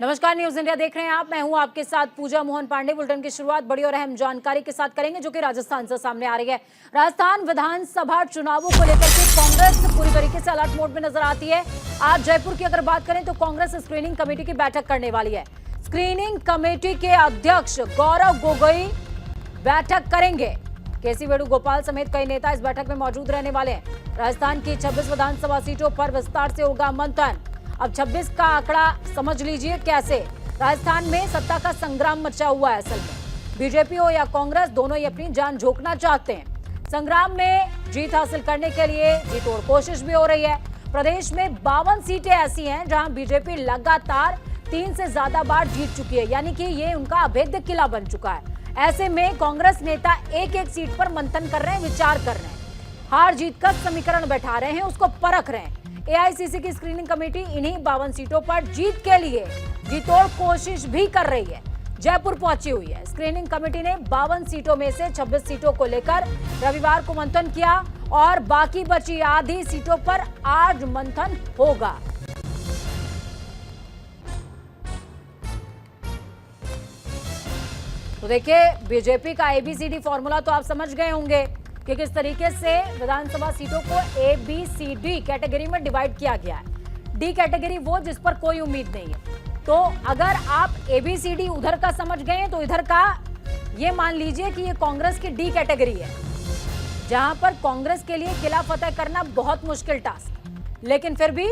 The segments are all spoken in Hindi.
नमस्कार, न्यूज इंडिया देख रहे हैं आप। मैं हूं आपके साथ पूजा मोहन पांडे। बुलेटिन की शुरुआत बड़ी और अहम जानकारी के साथ करेंगे जो कि राजस्थान से सामने आ रही है। राजस्थान विधानसभा चुनावों को लेकर के कांग्रेस पूरी तरीके से अलर्ट मोड में नजर आती है। आज जयपुर की अगर बात करें तो कांग्रेस स्क्रीनिंग कमेटी की बैठक करने वाली है। स्क्रीनिंग कमेटी के अध्यक्ष गौरव गोगोई बैठक करेंगे। केसी वेणुगोपाल समेत कई नेता इस बैठक में मौजूद रहने वाले हैं। राजस्थान की 26 विधानसभा सीटों पर विस्तार से होगा मंथन। अब 26 का आंकड़ा समझ लीजिए कैसे। राजस्थान में सत्ता का संग्राम मचा हुआ है। असल में बीजेपी हो या कांग्रेस, दोनों ही अपनी जान झोंकना चाहते हैं। संग्राम में जीत हासिल करने के लिए जी तोड़ कोशिश भी हो रही है। प्रदेश में 52 सीटें ऐसी हैं जहां बीजेपी लगातार 3 से ज्यादा बार जीत चुकी है, यानी कि ये उनका अभेद्य किला बन चुका है। ऐसे में कांग्रेस नेता एक एक सीट पर मंथन कर रहे हैं, विचार कर रहे हैं, हार जीत का समीकरण बैठा रहे हैं, उसको परख रहे हैं। एआईसीसी की स्क्रीनिंग कमेटी इन्हीं 52 सीटों पर जीत के लिए जी तोड़ कोशिश भी कर रही है। जयपुर पहुंची हुई है। स्क्रीनिंग कमेटी ने 52 सीटों में से 26 सीटों को लेकर रविवार को मंथन किया और बाकी बची आधी सीटों पर आज मंथन होगा। तो देखिए, बीजेपी का एबीसीडी फॉर्मूला तो आप समझ गए होंगे कि किस तरीके से विधानसभा सीटों को एबीसीडी कैटेगरी में डिवाइड किया गया है। डी कैटेगरी वो जिस पर कोई उम्मीद नहीं है। तो अगर आप एबीसीडी उधर का समझ गए हैं तो इधर का ये मान लीजिए कि ये कांग्रेस की डी कैटेगरी है, जहां पर कांग्रेस के लिए किला फतेह करना बहुत मुश्किल टास्क। लेकिन फिर भी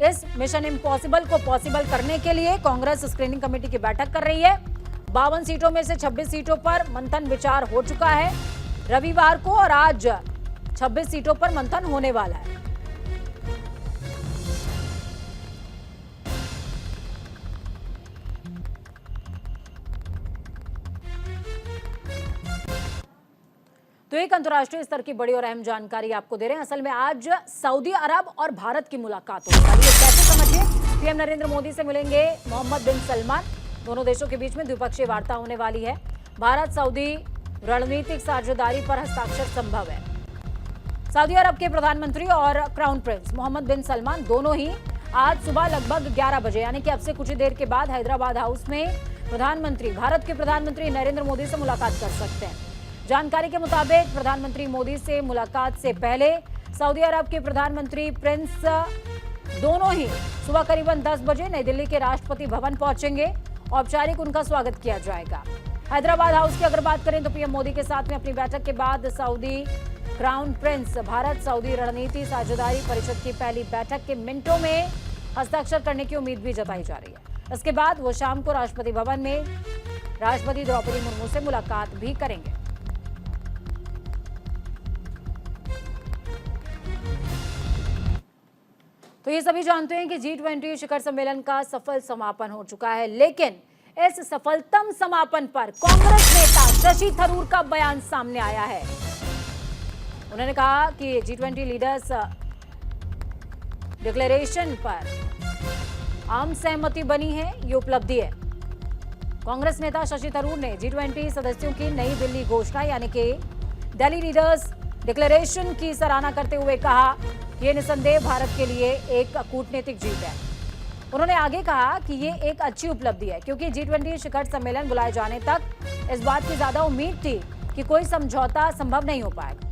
इस मिशन इम्पॉसिबल को पॉसिबल करने के लिए कांग्रेस स्क्रीनिंग कमेटी की बैठक कर रही है। 52 सीटों में से 26 सीटों पर मंथन विचार हो चुका है रविवार को, और आज 26 सीटों पर मंथन होने वाला है। तो एक अंतर्राष्ट्रीय स्तर की बड़ी और अहम जानकारी आपको दे रहे हैं। असल में आज सऊदी अरब और भारत की मुलाकात होने वाली है। कैसे समझिए, पीएम नरेंद्र मोदी से मिलेंगे मोहम्मद बिन सलमान। दोनों देशों के बीच में द्विपक्षीय वार्ता होने वाली है। भारत सऊदी रणनीतिक साझेदारी पर हस्ताक्षर संभव है। सऊदी अरब के प्रधानमंत्री और क्राउन प्रिंस मोहम्मद बिन सलमान दोनों ही आज सुबह लगभग 11 बजे, यानी कि अब से कुछ ही देर के बाद हैदराबाद हाउस में भारत के प्रधानमंत्री नरेंद्र मोदी से मुलाकात कर सकते हैं। जानकारी के मुताबिक प्रधानमंत्री मोदी से मुलाकात से पहले सऊदी अरब के प्रधानमंत्री प्रिंस दोनों ही सुबह करीबन 10 बजे नई दिल्ली के राष्ट्रपति भवन पहुंचेंगे। औपचारिक उनका स्वागत किया जाएगा। हैदराबाद हाउस की अगर बात करें तो पीएम मोदी के साथ में अपनी बैठक के बाद Saudi crown Prince Bharat Saudi रणनीति साझेदारी परिषद की पहली बैठक के मिनटों में हस्ताक्षर करने की उम्मीद भी जताई जा रही है। इसके बाद वो शाम को राष्ट्रपति भवन में राष्ट्रपति द्रौपदी मुर्मू से मुलाकात भी करेंगे। तो ये सभी जानते हैं कि G20 शिखर सम्मेलन का सफल समापन हो चुका है, लेकिन इस सफलतम समापन पर कांग्रेस नेता शशि थरूर का बयान सामने आया है। उन्होंने कहा कि G20 लीडर्स डिक्लेरेशन पर आम सहमति बनी है, ये उपलब्धि है। कांग्रेस नेता शशि थरूर ने G20 सदस्यों की नई दिल्ली घोषणा यानी कि दिल्ली लीडर्स डिक्लेरेशन की सराहना करते हुए कहा कि ये निसंदेह भारत के लिए एक कूटनीतिक जीत है। उन्होंने आगे कहा कि ये एक अच्छी उपलब्धि है क्योंकि G20 शिखर सम्मेलन बुलाए जाने तक इस बात की ज्यादा उम्मीद थी कि कोई समझौता संभव नहीं हो पाएगा।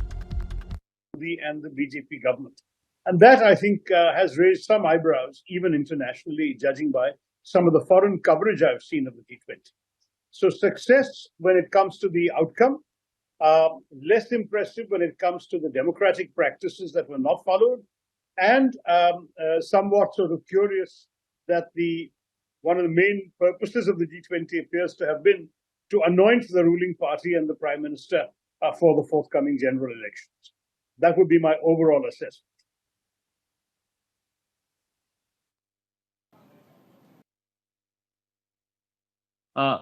And the BJP government, and that I think has raised some eyebrows even internationally, judging by some of the foreign coverage I've seen of the G20. So success when it comes to the outcome, less impressive when it comes to the democratic practices that were not followed, and somewhat sort of curious that one of the main purposes of the G20 appears to have been to anoint the ruling party and the Prime Minister for the forthcoming general elections. That would be my overall assessment.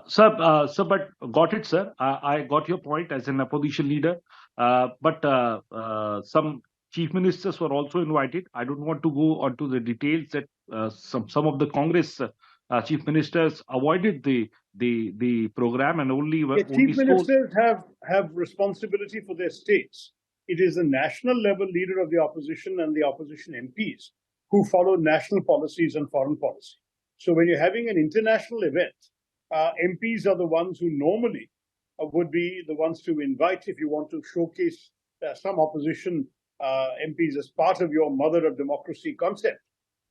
Sir, but got it, sir. I got your point as an opposition leader. But some chief ministers were also invited. I don't want to go onto the details that some of the Congress chief ministers avoided the program and only chief ministers have responsibility for their states. It is the national level leader of the opposition and the opposition MPs who follow national policies and foreign policy. So when you're having an international event, MPs are the ones who normally would be the ones to invite if you want to showcase some opposition MPs as part of your mother of democracy concept.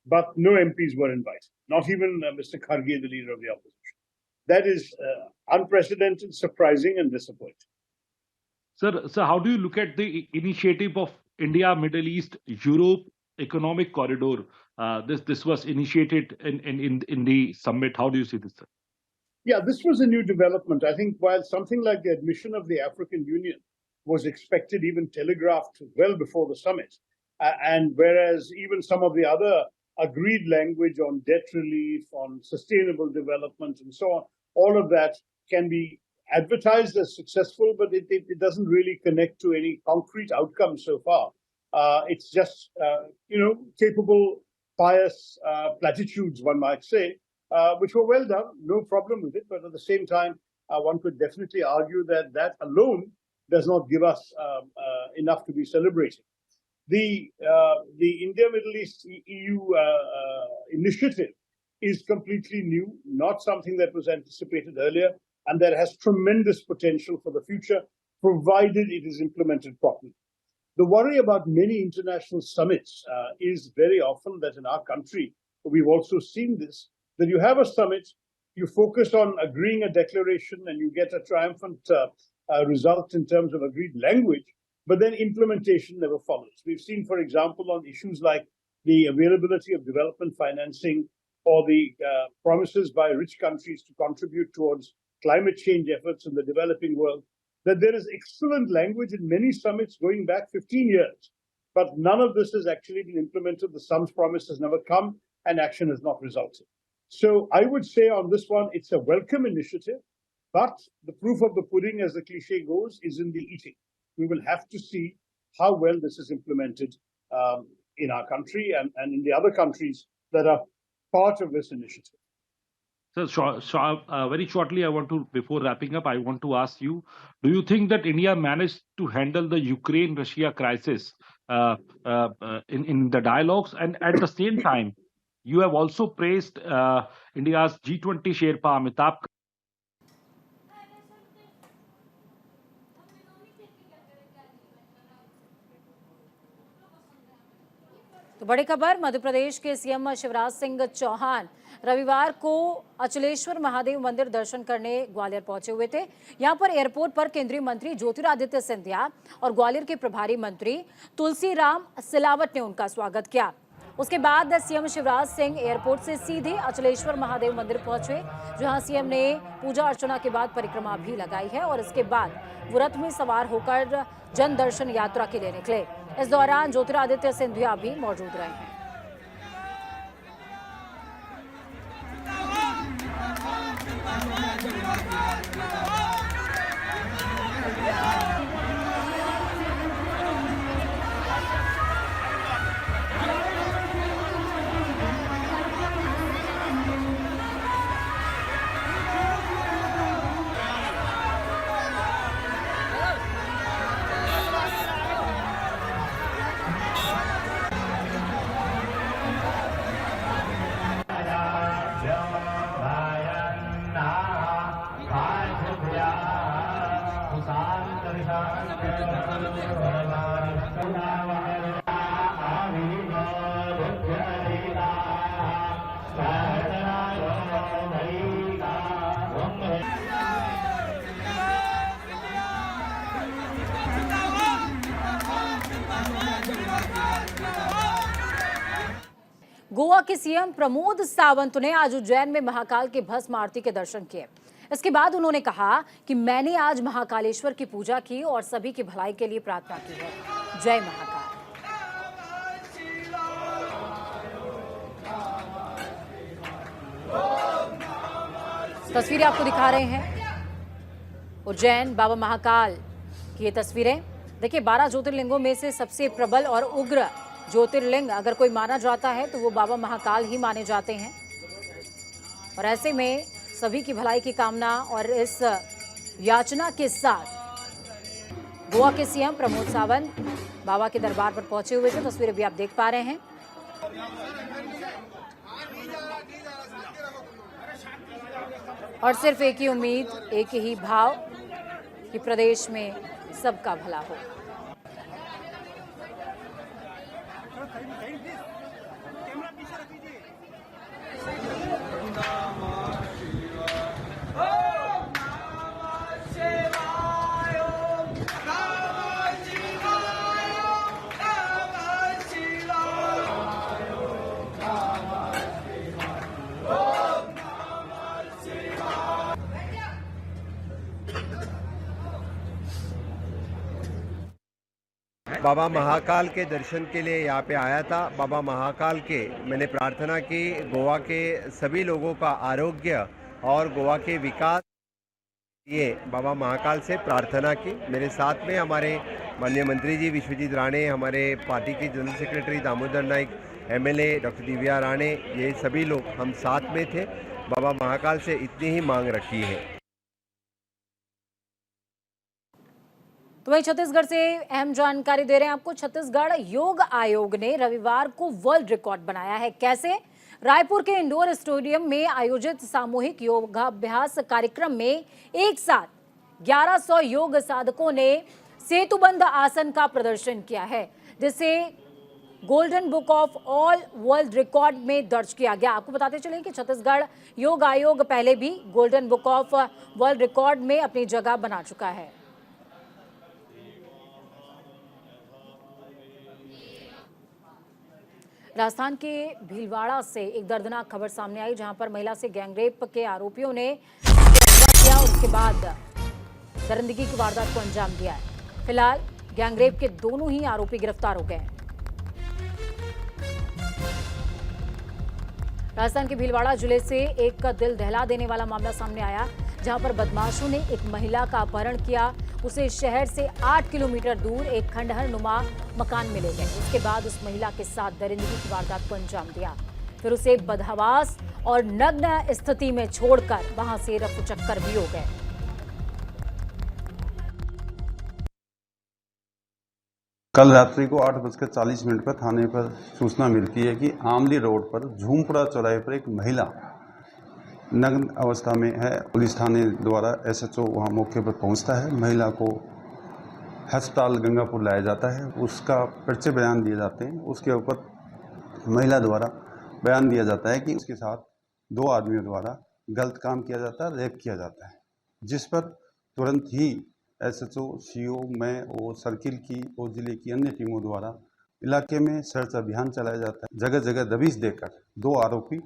But no MPs were invited, not even Mr. Kharge, the leader of the opposition. That is unprecedented, surprising, and disappointing. Sir, how do you look at the initiative of India, Middle East, Europe Economic Corridor? This was initiated in the summit. How do you see this, sir? Yeah, this was a new development. I think while something like the admission of the African Union was expected, even telegraphed well before the summit, and whereas even some of the other agreed language on debt relief, on sustainable development, and so on, all of that can be advertised as successful, but it doesn't really connect to any concrete outcome so far. It's just, capable, pious platitudes, one might say, which were well done, no problem with it. But at the same time, one could definitely argue that that alone does not give us enough to be celebrating. The India Middle East EU initiative is completely new, not something that was anticipated earlier, and that has tremendous potential for the future, provided it is implemented properly. The worry about many international summits is very often that in our country, we've also seen this, that you have a summit, you focus on agreeing a declaration, and you get a triumphant result in terms of agreed language, but then implementation never follows. We've seen, for example, on issues like the availability of development financing or the promises by rich countries to contribute towards climate change efforts in the developing world, that there is excellent language in many summits going back 15 years, but none of this has actually been implemented. The sums promised has never come, and action has not resulted. So I would say on this one, it's a welcome initiative, but the proof of the pudding, as the cliche goes, is in the eating. We will have to see how well this is implemented in our country and in the other countries that are part of this initiative. So, very shortly, before wrapping up, I want to ask you, do you think that India managed to handle the Ukraine-Russia crisis in the dialogues? And at the same time, you have also praised India's G20 Sherpa Amitabh. तो बड़ी खबर, मध्य प्रदेश के सीएम शिवराज सिंह चौहान रविवार को अचलेश्वर महादेव मंदिर दर्शन करने ग्वालियर पहुंचे हुए थे। यहां पर एयरपोर्ट पर केंद्रीय मंत्री ज्योतिरादित्य सिंधिया और ग्वालियर के प्रभारी मंत्री तुलसीराम सिलावट ने उनका स्वागत किया। उसके बाद सीएम शिवराज सिंह एयरपोर्ट से सीधे अचलेश्वर महादेव मंदिर पहुंचे, जहां सीएम ने पूजा अर्चना के बाद परिक्रमा भी लगाई है और इसके बाद वो रथ में सवार होकर जन दर्शन यात्रा के लिए निकले। इस दौरान ज्योतिरादित्य सिंधिया भी मौजूद रहे। गोवा के सीएम प्रमोद सावंत ने आज उज्जैन में महाकाल के भस्म आरती के दर्शन किए। इसके बाद उन्होंने कहा कि मैंने आज महाकालेश्वर की पूजा की और सभी की भलाई के लिए प्रार्थना की है। जय महाकाल। तस्वीरें आपको दिखा रहे हैं उज्जैन बाबा महाकाल की ये तस्वीरें। देखिए, 12 ज्योतिर्लिंगों में से सबसे प्रबल और उग्र ज्योतिर्लिंग अगर कोई माना जाता है तो वो बाबा महाकाल ही माने जाते हैं। और ऐसे में सभी की भलाई की कामना और इस याचना के साथ गोवा के सीएम प्रमोद सावंत बाबा के दरबार पर पहुंचे हुए थे। तस्वीरें भी आप देख पा रहे हैं। और सिर्फ एक ही उम्मीद, एक ही भाव कि प्रदेश में सबका भला हो। बाबा महाकाल के दर्शन के लिए यहाँ पे आया था। बाबा महाकाल के मैंने प्रार्थना की, गोवा के सभी लोगों का आरोग्य और गोवा के विकास, ये बाबा महाकाल से प्रार्थना की। मेरे साथ में हमारे माननीय मंत्री जी विश्वजीत राणे, हमारे पार्टी के general secretary Damodar Naik, MLA doctor Divya Rane, ये सभी लोग हम साथ में थे। बाबा महाकाल से इतनी ही मांग रखी है। तो वहीं छत्तीसगढ़ से अहम जानकारी दे रहे हैं आपको। छत्तीसगढ़ योग आयोग ने रविवार को वर्ल्ड रिकॉर्ड बनाया है। कैसे? रायपुर के इंडोर स्टेडियम में आयोजित सामूहिक योगाभ्यास कार्यक्रम में एक साथ 1100 योग साधकों ने सेतुबंध आसन का प्रदर्शन किया है, जिसे golden book of all world record में दर्ज किया गया। आपको बताते चले कि छत्तीसगढ़ योग आयोग पहले भी golden book of world record में अपनी जगह बना चुका है। राजस्थान के भीलवाड़ा से एक दर्दनाक खबर सामने आई, जहां पर महिला से गैंगरेप के आरोपियों ने किया और उसके बाद दरिंदगी की वारदात को अंजाम दिया है। फिलहाल गैंगरेप के दोनों ही आरोपी गिरफ्तार हो गए हैं। राजस्थान के भीलवाड़ा जिले से एक दिल दहला देने वाला मामला सामने आया, जहां पर बदमाशों ने एक महिला का अपहरण किया। उसे शहर से 8 किलोमीटर दूर एक खंडहर नुमा मकान में ले गए। उसके बाद उस महिला के साथ दरिंदगी की वारदात को अंजाम दिया। फिर उसे बदहवास और नग्न स्थिति में छोड़कर वहां से रफू चक्कर भी हो गए। कल रात्रि को 8:40 पर थाने पर सूचना मिलती है कि आमली रोड पर झूमपुरा चौराहे पर एक महिला नग्न अवस्था में है। पुलिस थाने द्वारा एसएचओ वहां मौके पर पहुंचता है। महिला को अस्पताल गंगापुर लाया जाता है। उसका पर्चे बयान दिए जाते हैं। उसके ऊपर महिला द्वारा बयान दिया जाता है कि उसके साथ 2 आदमियों द्वारा गलत काम किया जाता है, रेप किया जाता है, जिस पर तुरंत ही एसएचओ, सीओ, मैं और सर्किल की और जिले की अन्य टीमों द्वारा इलाके में सर्च अभियान चलाया जाता है। जगह जगह दबिश देकर 2 आरोपी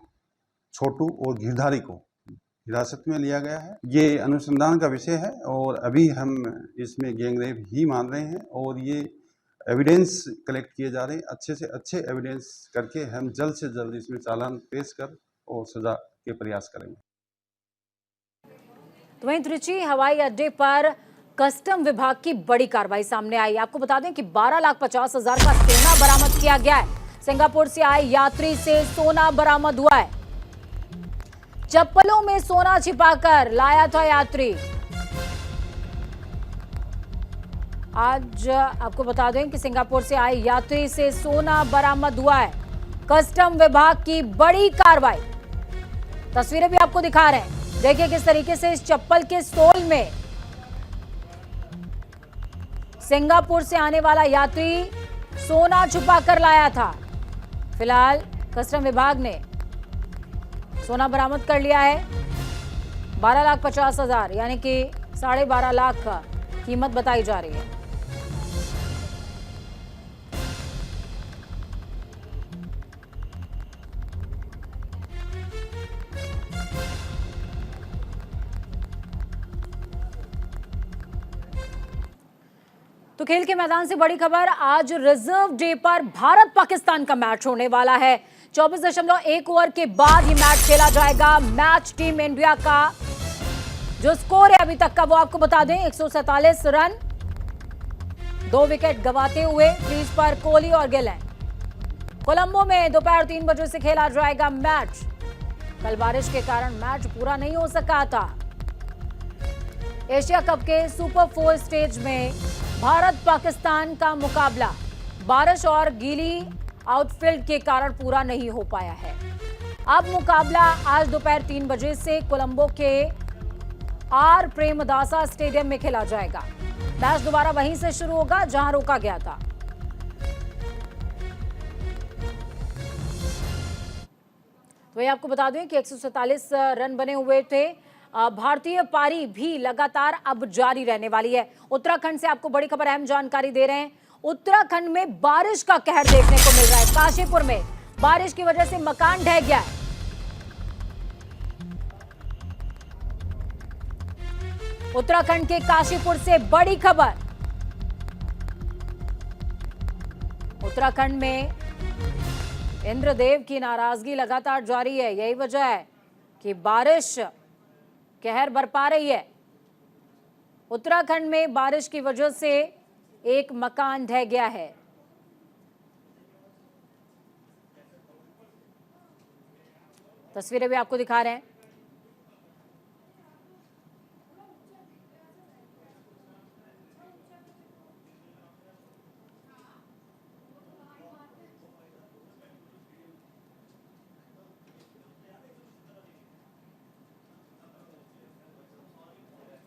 छोटू और गिरधारी को हिरासत में लिया गया है। ये अनुसंधान का विषय है और अभी हम इसमें गैंगरेप ही मान रहे हैं और ये एविडेंस कलेक्ट किए जा रहे हैं। अच्छे से अच्छे एविडेंस करके हम जल्द से जल्द इसमें चालान पेश कर और सजा के प्रयास करेंगे। तो वहीं त्रिची हवाई अड्डे पर कस्टम विभाग की बड़ी कार्रवाई सामने आई। आपको बता दें कि 12,50,000 का सोना बरामद किया गया है। सिंगापुर से आए यात्री से सोना बरामद हुआ है। चप्पलों में सोना छिपाकर लाया था यात्री। आज आपको बता दें कि सिंगापुर से आए यात्री से सोना बरामद हुआ है। कस्टम विभाग की बड़ी कार्रवाई, तस्वीरें भी आपको दिखा रहे हैं। देखिए किस तरीके से इस चप्पल के सोल में सिंगापुर से आने वाला यात्री सोना छुपा कर लाया था। फिलहाल कस्टम विभाग ने सोना बरामद कर लिया है। 12,50,000 यानी कि 12.5 लाख का कीमत बताई जा रही है। तो खेल के मैदान से बड़ी खबर, आज रिजर्व डे पर भारत पाकिस्तान का मैच होने वाला है। 24.1 ओवर के बाद ये मैच खेला जाएगा। मैच टीम इंडिया का जो स्कोर है अभी तक का वो आपको बता दें, 147 रन, 2 विकेट गंवाते हुए क्रीज पर कोहली और गिल हैं। कोलंबो में दोपहर 3 बजे से खेला जाएगा मैच। कल बारिश के कारण मैच पूरा नहीं हो सका था। एशिया कप के सुपर 4 स्टेज में भारत पाकिस्तान का मुकाबला बारिश और गीली आउटफील्ड के कारण पूरा नहीं हो पाया है। अब मुकाबला आज दोपहर 3 बजे से कोलंबो के आर प्रेमदासा स्टेडियम में खेला जाएगा। मैच दोबारा वहीं से शुरू होगा जहां रोका गया था। तो ये आपको बता दें कि 147 रन बने हुए थे। भारतीय पारी भी लगातार अब जारी रहने वाली है। उत्तराखंड से आपको बड़ी खबर, अहम जानकारी दे रहे हैं। उत्तराखंड में बारिश का कहर देखने को मिल रहा है। काशीपुर में बारिश की वजह से मकान ढह गया है। उत्तराखंड के काशीपुर से बड़ी खबर। उत्तराखंड में इंद्रदेव की नाराजगी लगातार जारी है। यही वजह है कि बारिश कहर बरपा रही है। उत्तराखंड में बारिश की वजह से एक मकान ढह गया है। तस्वीरें भी आपको दिखा रहे हैं।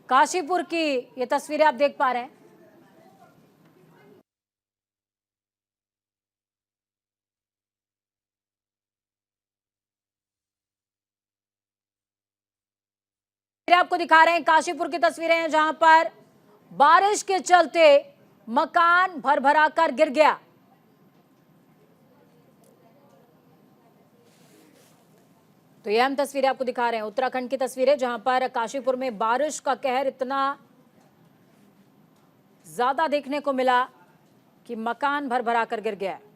काशीपुर की ये तस्वीरें आप देख पा रहे हैं। आपको दिखा रहे हैं काशीपुर की तस्वीरें हैं जहां पर बारिश के चलते मकान भर-भरा कर गिर गया। तो ये हम तस्वीरें आपको दिखा रहे हैं उत्तराखंड की तस्वीरें जहां पर काशीपुर में बारिश का कहर इतना ज्यादा देखने को मिला कि मकान भर-भरा कर गिर गया है।